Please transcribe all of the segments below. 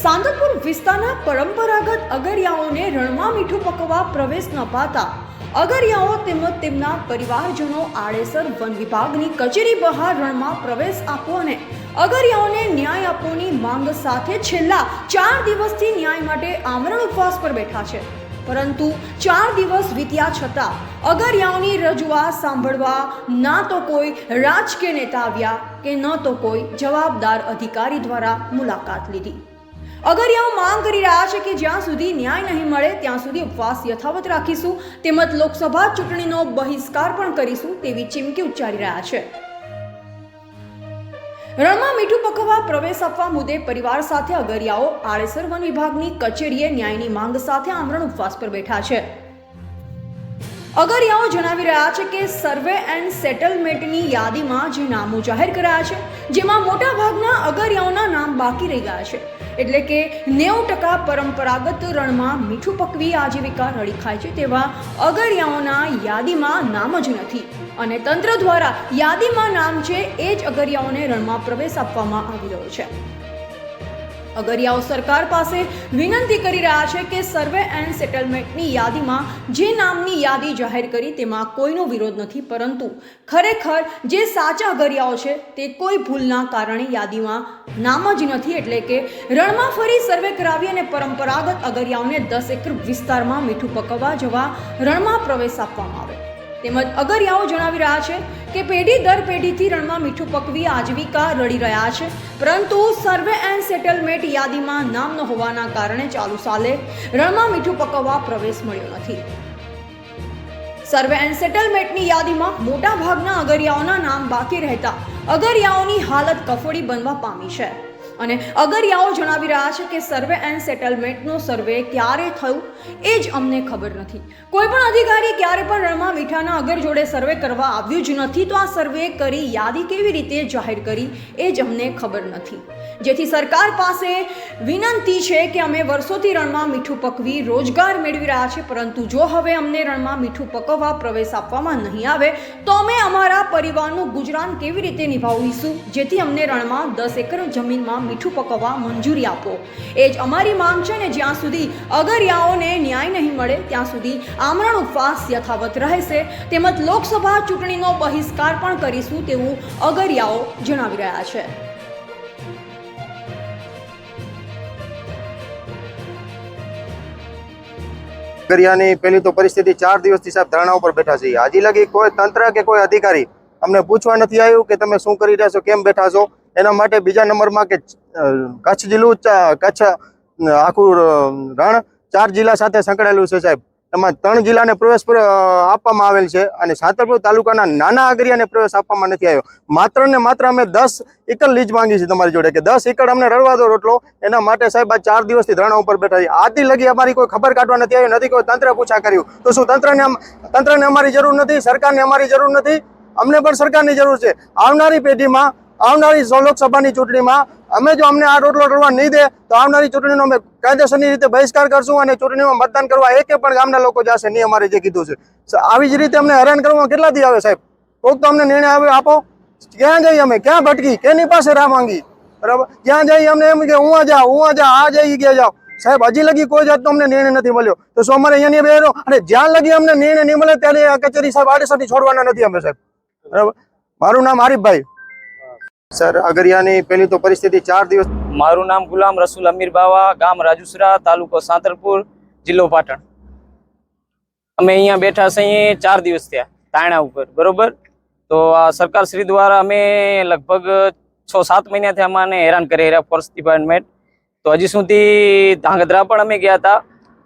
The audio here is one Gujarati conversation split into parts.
સાંતલપુર વિસ્તારના પરંપરાગત અગરિયાઓને રણમાં મીઠું પકવવા પ્રવેશ ન પાતા અગરિયાઓ તેમજ તેમના પરિવારજનો આડેસર વન વિભાગની કચેરી બહાર રણમાં પ્રવેશ આપવો અને અગરિયાઓને ન્યાય આપવાની માંગ સાથે છેલ્લા 4 દિવસથી ન્યાય માટે આમરણ ઉપવાસ પર બેઠા છે। પરંતુ 4 દિવસ વીત્યા છતાં અગરિયાઓની રજૂઆત સાંભળવા ના તો કોઈ રાજકીય નેતા આવ્યા કે ન તો કોઈ જવાબદાર અધિકારી દ્વારા મુલાકાત લીધી। અગરિયાઓ માંગ કરી રહ્યા છે કે જ્યાં સુધી ન્યાય નહીં મળે ત્યાં સુધી ઉપવાસ યથાવત રાખીશું તેમજ લોકસભા ચૂંટણીનો બહિષ્કાર પણ કરીશું તેવી ચીમકી ઉચ્ચારી રહ્યા છે। રણમાં મીઠું પકવવા પ્રવેશ આપવા મુદ્દે પરિવાર સાથે અગરિયાઓ આડેસર વન વિભાગની કચેરીએ ન્યાયની માંગ સાથે આમરણ ઉપવાસ પર બેઠા છે। અગરિયાઓ જણાવી રહ્યા છે કે સર્વે એન્ડ સેટલમેન્ટની યાદીમાં જે નામો જાહેર કરાયા છે જેમાં મોટા ભાગના અગરિયાઓના નામ બાકી રહી ગયા છે, એટલે કે 90% પરંપરાગત રણમાં મીઠું પકવી આજીવિકા રળી ખાય છે તેવા અગરિયાઓના યાદીમાં નામ જ નથી અને તંત્ર દ્વારા યાદીમાં નામ છે એ જ અગરિયાઓને રણમાં પ્રવેશ આપવામાં આવી રહ્યો છે। અગરિયાઓ સરકાર પાસે વિનંતી કરી રહ્યા છે કે સર્વે એન્ડ સેટલમેન્ટની યાદીમાં જે નામની યાદી જાહેર કરી તેમાં કોઈનો વિરોધ નથી, પરંતુ ખરેખર જે સાચા અગરિયાઓ છે તે કોઈ ભૂલના કારણે યાદીમાં નામ જ નથી, એટલે કે રણમાં ફરી સર્વે કરાવી અને પરંપરાગત અગરિયાઓને 10 એકર વિસ્તારમાં મીઠું પકવવા જવા રણમાં પ્રવેશ આપવામાં આવે। તેમજ અગરિયાઓ જણાવી રહ્યા છે કે પેઢી દર પેઢીથી રણમાં મીઠું પકવી આજીવિકા રળી રહ્યા છે, પરંતુ સર્વે એન્ડ સેટલમેન્ટ યાદીમાં નામ ન હોવાના કારણે ચાલુ સાલે રણમાં મીઠું પકવવા પ્રવેશ મળ્યો નથી। સર્વે એન્ડ સેટલમેન્ટની યાદીમાં મોટા ભાગના અગરિયાઓના નામ બાકી રહેતા અગરિયાઓની હાલત કફોડી બનવા પામી છે અને અગરિયાઓ જણાવી રહ્યા છે કે સર્વે એન્ડ સેટલમેન્ટનો સર્વે ક્યારે થયું એ જ અમને ખબર નથી। કોઈ પણ અધિકારી ક્યારે પણ રણમાં મીઠાના અગર જોડે સર્વે કરવા આવ્યું જ નથી, તો આ સર્વે કરી યાદી કેવી રીતે જાહેર કરી એ જ અમને ખબર નથી। જેથી સરકાર પાસે વિનંતી છે કે અમે વર્ષોથી રણમાં મીઠું પકવી રોજગાર મેળવી રહ્યા છે, પરંતુ જો હવે અમને રણમાં મીઠું પકવવા પ્રવેશ આપવામાં નહીં આવે તો અમે અમારા પરિવારનું ગુજરાન કેવી રીતે નિભાવીશું, જેથી અમને રણમાં 10 એકર જમીનમાં મીઠું પકવવા મંજૂરી આપો એ જ અમારી માંગ છે ને જ્યાં સુધી અગરિયાઓને ન્યાય નહીં મળે ત્યાં સુધી આમરણ ઉપવાસ યથાવત રહેશે તેમજ લોકસભા ચૂંટણીનો બહિષ્કાર પણ કરીશું તેવું અગરિયાઓ જણાવી રહ્યા છે। અગરિયાની પહેલી તો પરિસ્થિતિ 4 દિવસથી સાહેબ ધરણા ઉપર બેઠા છે। હજી લગી કોઈ તંત્ર કે કોઈ અધિકારી અમને પૂછવા નથી આવ્યું કે તમે શું કરી રહ્યા છો, કેમ બેઠા છો। એના માટે બીજા નંબરમાં કે કચ્છ જિલ્લું કચ્છ આખું રણ 4 જિલ્લા સાથે સંકળાયેલું છે સાહેબ, એમાં 3 જિલ્લાને પ્રવેશ આપવામાં આવેલ છે અને સાંતલપુર તાલુકાના નાના અગરિયાને પ્રવેશ આપવામાં નથી આવ્યો। માત્ર ને માત્ર અમે 10 એકર લીજ માંગી છે તમારી જોડે કે 10 એકર અમને રળવા દો રોટલો, એના માટે સાહેબ આ 4 દિવસથી ધરણા ઉપર બેઠા છે। આથી લગી અમારી કોઈ ખબર કાઢવા નથી આવી, નથી કોઈ તંત્ર પૂછા કર્યું, તો શું તંત્રને અમારી જરૂર નથી, સરકારને અમારી જરૂર નથી? અમને પણ સરકારની જરૂર છે। આવનારી પેઢીમાં આવનારી લોકસભાની ચૂંટણીમાં અમે જો અમને આ રોટલો રળવા નહીં દે તો આવનારી ચૂંટણીનો અમે કાયદેસરની રીતે બહિષ્કાર કરશું અને ચૂંટણીમાં મતદાન કરવા એકે પણ ગામના લોકો જશે નહીં, અમારે જે કીધું છે। આવી જ રીતે અમને હેરાન કરવામાં કેટલાથી આવે સાહેબ? કોઈક તો અમને નિર્ણય આપો, ક્યાં જઈએ અમે, ક્યાં ભટકી, કેની પાસે રાહ માંગી, બરાબર? ક્યાં જઈએ અમને એમ કે હું જા આ જઈ ગયા જાઓ સાહેબ, હજી લગી કોઈ જાતનો અમને નિર્ણય નથી મળ્યો, તો શું અમારે અહીંયાની બેરો અને જ્યાં લગી અમને નિર્ણય નહીં મળે ત્યારે આ કચેરી સાહેબ આડેસરથી છોડવાના નથી અમે સાહેબ, બરાબર? મારું નામ આરીફભાઈ સર। અગરિયાની પહેલી તો પરિસ્થિતિ 4 દિવસ। મારું નામ ગુલામ રસુલ અમીર બાવા, ગામ રાજુસરા, તાલુકો સાંતલપુર, જિલ્લો પાટણ। અમે અહીંયા બેઠા છીએ 4 દિવસ થયા તાણા ઉપર, બરોબર? તો આ સરકાર શ્રી દ્વારા અમે લગભગ 6-7 મહિનાથી અમને હેરાન કરી રહ્યા ફોરેસ્ટ ડિપાર્ટમેન્ટ। તો હજી સુધી ધાંગધ્રા પણ અમે ગયા હતા,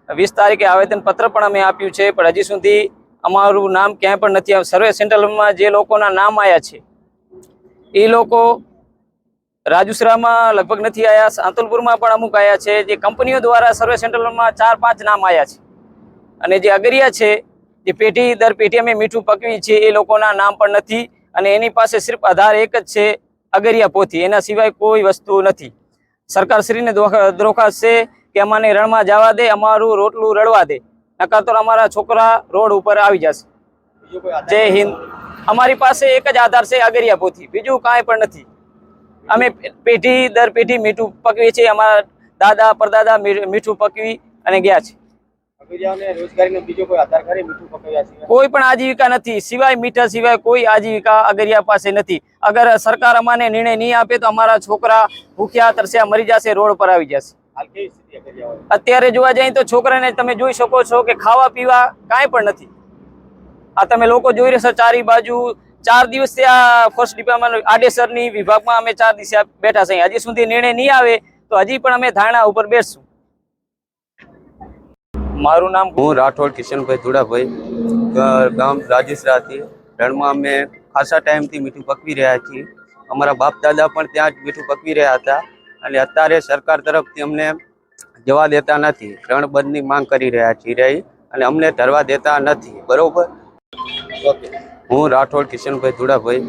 20 તારીખે આવેદનપત્ર પણ અમે આપ્યું છે, પણ હજી સુધી અમારું નામ ક્યાંય પણ નથી આવ્યું। સર્વે સેન્ટરમાં જે લોકોના નામ આવ્યા છે એ લોકો રાજુસરામાં લગભગ નથી આવ્યા, સાંતલપુરમાં પણ અમુક આવ્યા છે। જે કંપનીઓ દ્વારા સર્વે સેન્ટરમાં 4-5 નામ આવ્યા છે અને જે અગરિયા છે જે પેઢી દર પેઢી અમે મીઠું પકવી છે એ લોકોના નામ પણ નથી અને એની પાસે સિર્ફ આધાર એક જ છે અગરિયા પોથી, એના સિવાય કોઈ વસ્તુ નથી। સરકારશ્રીને દરખાસ્ત છે કે અમને રણમાં જવા દે, અમારું રોટલું રળવા દે, નકર તો અમારા છોકરા રોડ ઉપર આવી જશે। જય હિન્દ। અમારી પાસે એક જ આધાર છે અગરિયા પોથી, બીજું કાંઈ પણ નથી। અમે પેઢી દર પેઢી મીઠું પકવીએ છીએ, અમારા દાદા પરદાદા મીઠું પકવી અને ગયા છે. અગરિયાને રોજગારીનો બીજો કોઈ આધાર ખરી મીઠું પકવ્યા સિવાય? કોઈ પણ આજીવિકા નથી, સિવાય મીઠા સિવાય કોઈ આજીવિકા અગરિયા પાસે નથી. અગર સરકાર અમાને નિર્ણય નહીં આપે તો અમારા છોકરા ભૂખ્યા તરસ્યા મરી જશે, રોડ પર આવી જશે. હાલ કેવી સ્થિતિ અગરિયાઓની? અત્યારે જોવા જઈએ તો છોકરાને તમે જોઈ શકો છો કે ખાવા પીવા કાંઈ પણ નથી. આ તમે લોકો જોઈ રહેશો ચારી બાજુ. 4 દિવસથી આ ફર્સ્ટ ડિપાર્ટમેન્ટ આડેસરની વિભાગમાં અમે 4 દિવસે બેઠા છીએ. હજી સુધી નિર્ણય નહીં આવે તો હજી પણ અમે ધારણા ઉપર બેસશું. મારું નામ હું રાઠોડ કિશનભાઈ ધુડાભાઈ, ગામ રાજુસરાથી. રણમાં અમે ખાસા ટાઈમથી મીઠું પકવી રહ્યા છીએ. અમારા બાપ દાદા પણ ત્યાં જ મીઠું પકવી રહ્યા હતા અને અત્યારે સરકાર તરફથી અમને જવા દેતા નથી. રણ બંધની માંગ કરી રહ્યા છીએ અને અમને ધરવા દેતા નથી. બરોબર. હું રાઠોડ કિશનભાઈ ધુડાભાઈ.